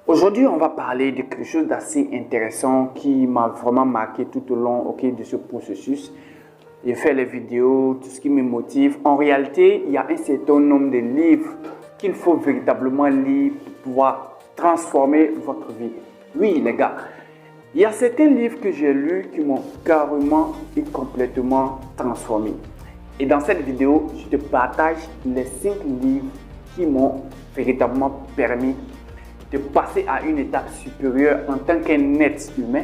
Aujourd'hui, on va parler de quelque chose d'assez intéressant qui m'a vraiment marqué tout au long de ce processus. J'ai fait les vidéos, tout ce qui me motive. En réalité, il y a un certain nombre de livres qu'il faut véritablement lire pour pouvoir transformer votre vie. Oui, les gars, il y a certains livres que j'ai lus qui m'ont carrément et complètement transformé. Et dans cette vidéo, je te partage les 5 livres qui m'ont véritablement permis de passer à une étape supérieure en tant qu'un être humain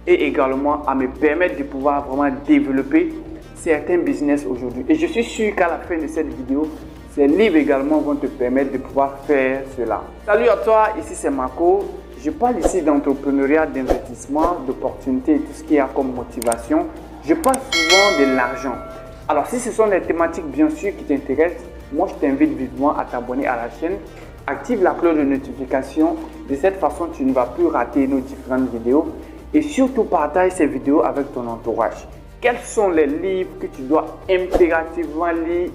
et également à me permettre de pouvoir vraiment développer certains business aujourd'hui. Et je suis sûr qu'à la fin de cette vidéo, ces livres également vont te permettre de pouvoir faire cela. Salut à toi, ici c'est Marco. Je parle ici d'entrepreneuriat, d'investissement, d'opportunités et tout ce qu'il y a comme motivation. Je parle souvent de l'argent. Alors si ce sont des thématiques bien sûr qui t'intéressent, moi je t'invite vivement à t'abonner à la chaîne. Active la cloche de notification. De cette façon, tu ne vas plus rater nos différentes vidéos. Et surtout, partage ces vidéos avec ton entourage. Quels sont les livres que tu dois impérativement lire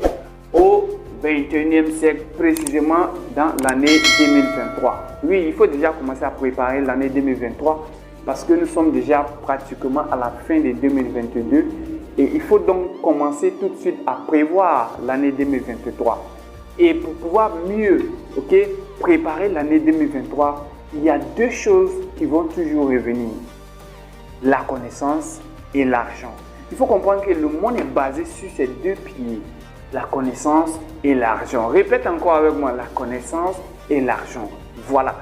au 21e siècle, précisément dans l'année 2023? Oui, il faut déjà commencer à préparer l'année 2023 parce que nous sommes déjà pratiquement à la fin de 2022 et il faut donc commencer tout de suite à prévoir l'année 2023. Et pour pouvoir mieux préparer l'année 2023, il y a 2 choses qui vont toujours revenir. La connaissance et l'argent. Il faut comprendre que le monde est basé sur ces 2 piliers. La connaissance et l'argent. Répète encore avec moi, la connaissance et l'argent. Voilà.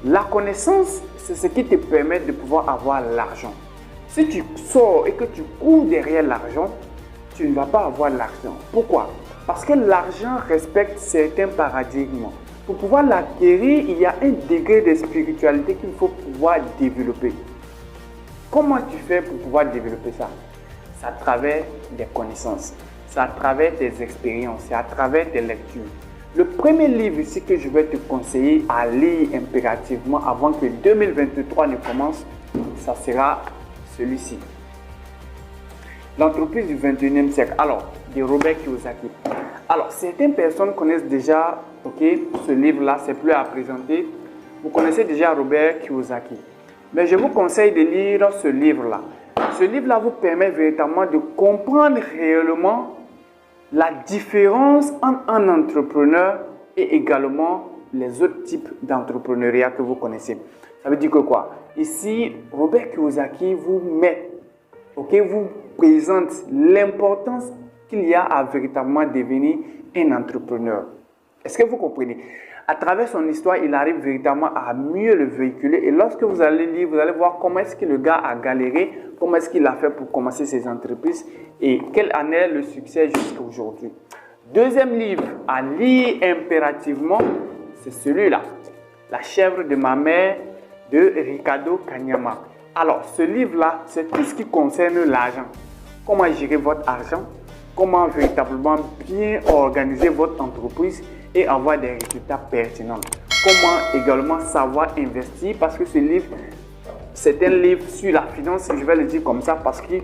La connaissance, c'est ce qui te permet de pouvoir avoir l'argent. Si tu sors et que tu cours derrière l'argent, tu ne vas pas avoir l'argent. Pourquoi? Parce que l'argent respecte certains paradigmes. Pour pouvoir l'acquérir, il y a un degré de spiritualité qu'il faut pouvoir développer. Comment tu fais pour pouvoir développer ça? C'est à travers des connaissances, c'est à travers tes expériences, c'est à travers tes lectures. Le premier livre ici que je vais te conseiller à lire impérativement avant que 2023 ne commence, ça sera celui-ci. L'entreprise du 21e siècle. Alors, de Robert Kiyosaki. Alors, certaines personnes connaissent déjà ce livre-là, c'est plus à présenter. Vous connaissez déjà Robert Kiyosaki. Mais je vous conseille de lire ce livre-là. Ce livre-là vous permet véritablement de comprendre réellement la différence entre un entrepreneur et également les autres types d'entrepreneuriat que vous connaissez. Ça veut dire que quoi? Ici, Robert Kiyosaki vous vous présente l'importance qu'il y a à véritablement devenir un entrepreneur. Est-ce que vous comprenez? À travers son histoire, il arrive véritablement à mieux le véhiculer. Et lorsque vous allez lire, vous allez voir comment est-ce que le gars a galéré, comment est-ce qu'il a fait pour commencer ses entreprises et quel en est le succès jusqu'à aujourd'hui. Deuxième livre à lire impérativement, c'est celui-là. La chèvre de ma mère de Ricardo Kanyama. Alors, ce livre-là, c'est tout ce qui concerne l'argent. Comment gérer votre argent, comment véritablement bien organiser votre entreprise et avoir des résultats pertinents. Comment également savoir investir, parce que ce livre, c'est un livre sur la finance, je vais le dire comme ça, parce qu'il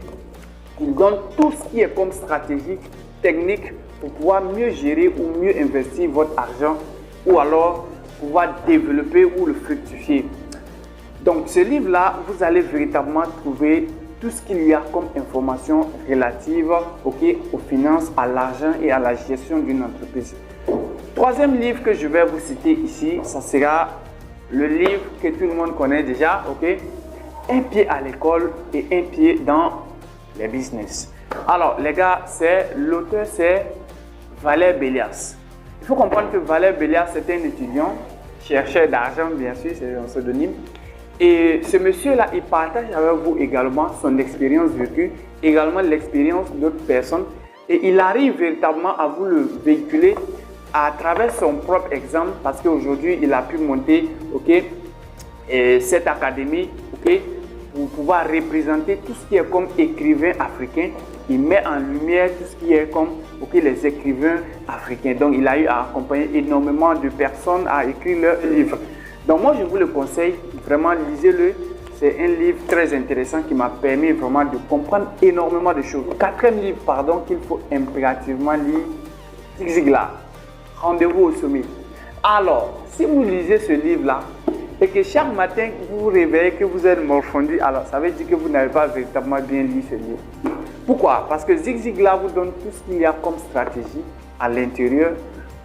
donne tout ce qui est comme stratégie, technique, pour pouvoir mieux gérer ou mieux investir votre argent, ou alors pouvoir développer ou le fructifier. Donc ce livre-là, vous allez véritablement trouver tout ce qu'il y a comme information relative aux finances, à l'argent et à la gestion d'une entreprise. Troisième livre que je vais vous citer ici, ça sera le livre que tout le monde connaît déjà, Un pied à l'école et un pied dans les business. Alors les gars, l'auteur c'est Valère Bélias. Il faut comprendre que Valère Bélias c'est un étudiant, chercheur d'argent bien sûr, c'est un pseudonyme. Et ce monsieur-là, il partage avec vous également son expérience vécue, également l'expérience d'autres personnes. Et il arrive véritablement à vous le véhiculer à travers son propre exemple, parce qu'aujourd'hui, il a pu monter cette académie pour pouvoir représenter tout ce qui est comme écrivain africain. Il met en lumière tout ce qui est comme les écrivains africains. Donc, il a eu à accompagner énormément de personnes à écrire leurs livres. Donc moi je vous le conseille, vraiment lisez-le, c'est un livre très intéressant qui m'a permis vraiment de comprendre énormément de choses. Quatrième livre qu'il faut impérativement lire, Zig Ziglar, Rendez-vous au sommet. Alors, si vous lisez ce livre-là, et que chaque matin vous vous réveillez, que vous êtes morfondu, alors ça veut dire que vous n'avez pas véritablement bien lu ce livre. Pourquoi? Parce que Zig Ziglar vous donne tout ce qu'il y a comme stratégie à l'intérieur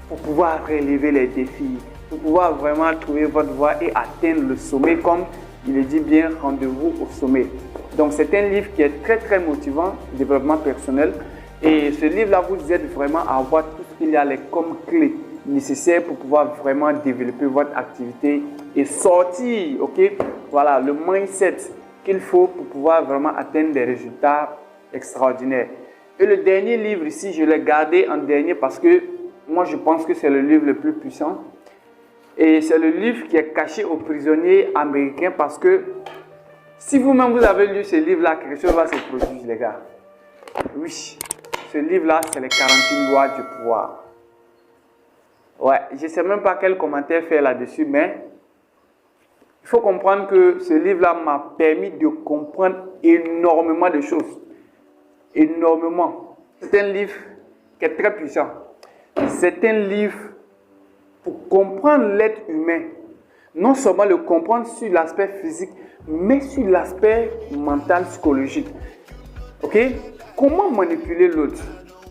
pour pouvoir relever les défis, pour pouvoir vraiment trouver votre voie et atteindre le sommet, comme il le dit bien, rendez-vous au sommet. Donc c'est un livre qui est très très motivant, développement personnel. Et ce livre-là vous aide vraiment à avoir tout ce qu'il y a comme clés nécessaires pour pouvoir vraiment développer votre activité et sortir, ok, voilà, le mindset qu'il faut pour pouvoir vraiment atteindre des résultats extraordinaires. Et le dernier livre ici, je l'ai gardé en dernier parce que moi je pense que c'est le livre le plus puissant. Et c'est le livre qui est caché aux prisonniers américains parce que si vous-même vous avez lu ce livre-là, quelque chose va se produire, les gars. Oui, ce livre-là, c'est les 41 lois du pouvoir. Ouais, je ne sais même pas quel commentaire faire là-dessus, mais il faut comprendre que ce livre-là m'a permis de comprendre énormément de choses. Énormément. C'est un livre qui est très puissant. C'est un livre pour comprendre l'être humain. Non seulement le comprendre sur l'aspect physique, mais sur l'aspect mental, psychologique. Ok? Comment manipuler l'autre?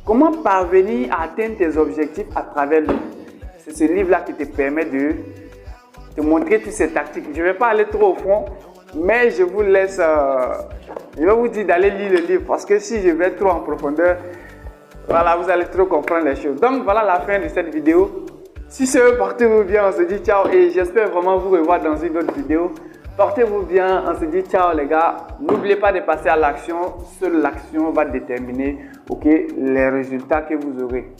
Comment parvenir à atteindre tes objectifs à travers l'autre? C'est ce livre-là qui te permet de te montrer toutes ces tactiques. Je ne vais pas aller trop au fond, mais je vous laisse, je vais vous dire d'aller lire le livre parce que si je vais trop en profondeur, voilà, vous allez trop comprendre les choses. Donc voilà la fin de cette vidéo. Si ce, portez-vous bien, on se dit ciao et j'espère vraiment vous revoir dans une autre vidéo. Portez-vous bien, on se dit ciao les gars. N'oubliez pas de passer à l'action. Seule l'action va déterminer, ok, les résultats que vous aurez.